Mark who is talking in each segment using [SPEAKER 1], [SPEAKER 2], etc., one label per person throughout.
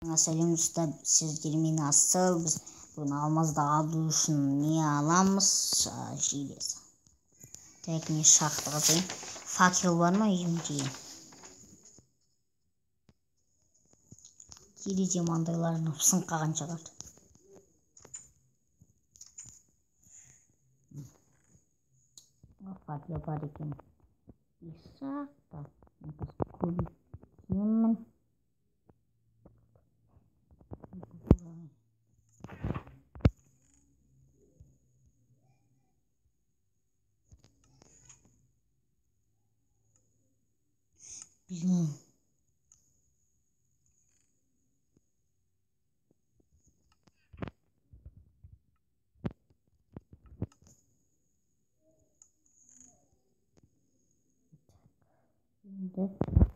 [SPEAKER 1] Сәлем достар, сіздермен асыл. Біз бүгін алмазды алу үшін не аламыз? Железо. Так, не шақты қызайын. Факел бар ма үйімде? Терезе маңдайларын ұпсын қаған шығар. Факел бар екен. Шақты. Көбейтемін. Блин.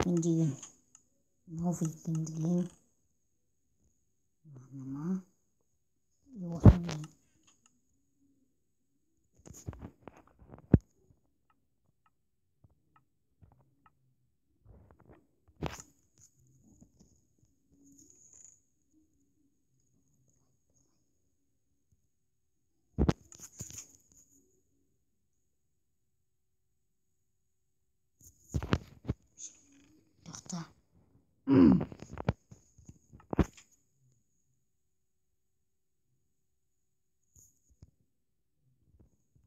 [SPEAKER 1] Мен деген новый пингвин. Мама. И осындай. Тоқта.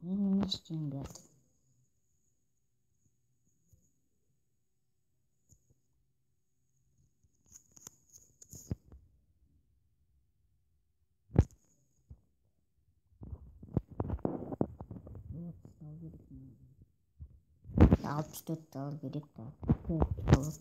[SPEAKER 1] Мен не істейін берді? $64 керек та. Болады.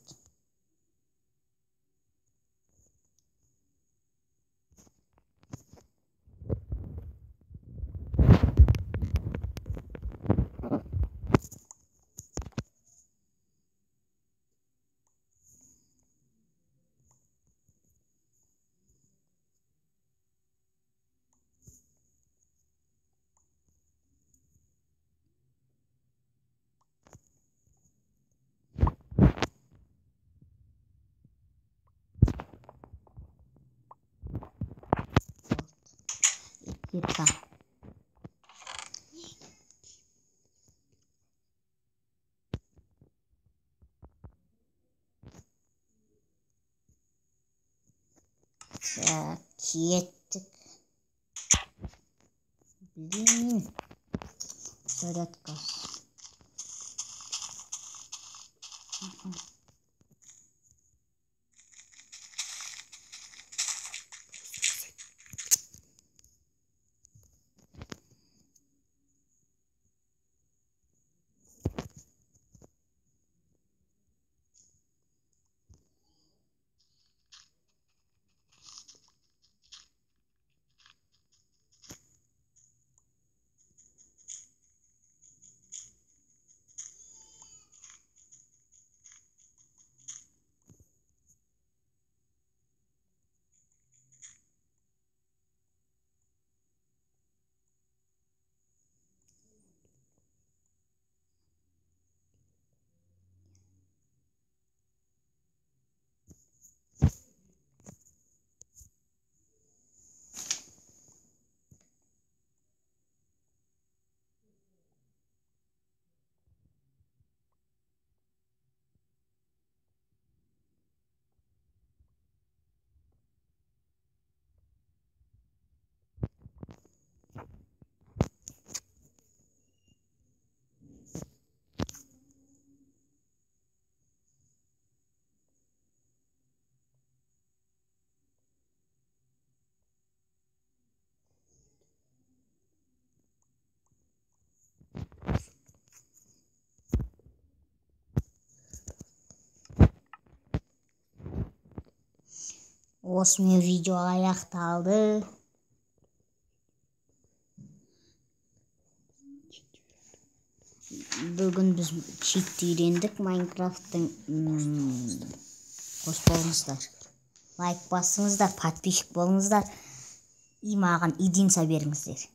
[SPEAKER 1] Кетті. Кеттік. Блин. Зарядка. Осымен видео аяқталды. Бүгін біз читті үйрендік Майнкрафттың. Қош болыңыздар. Лайк басыңыздар, подписчик болыңыздар. И маған идея беріңіздер.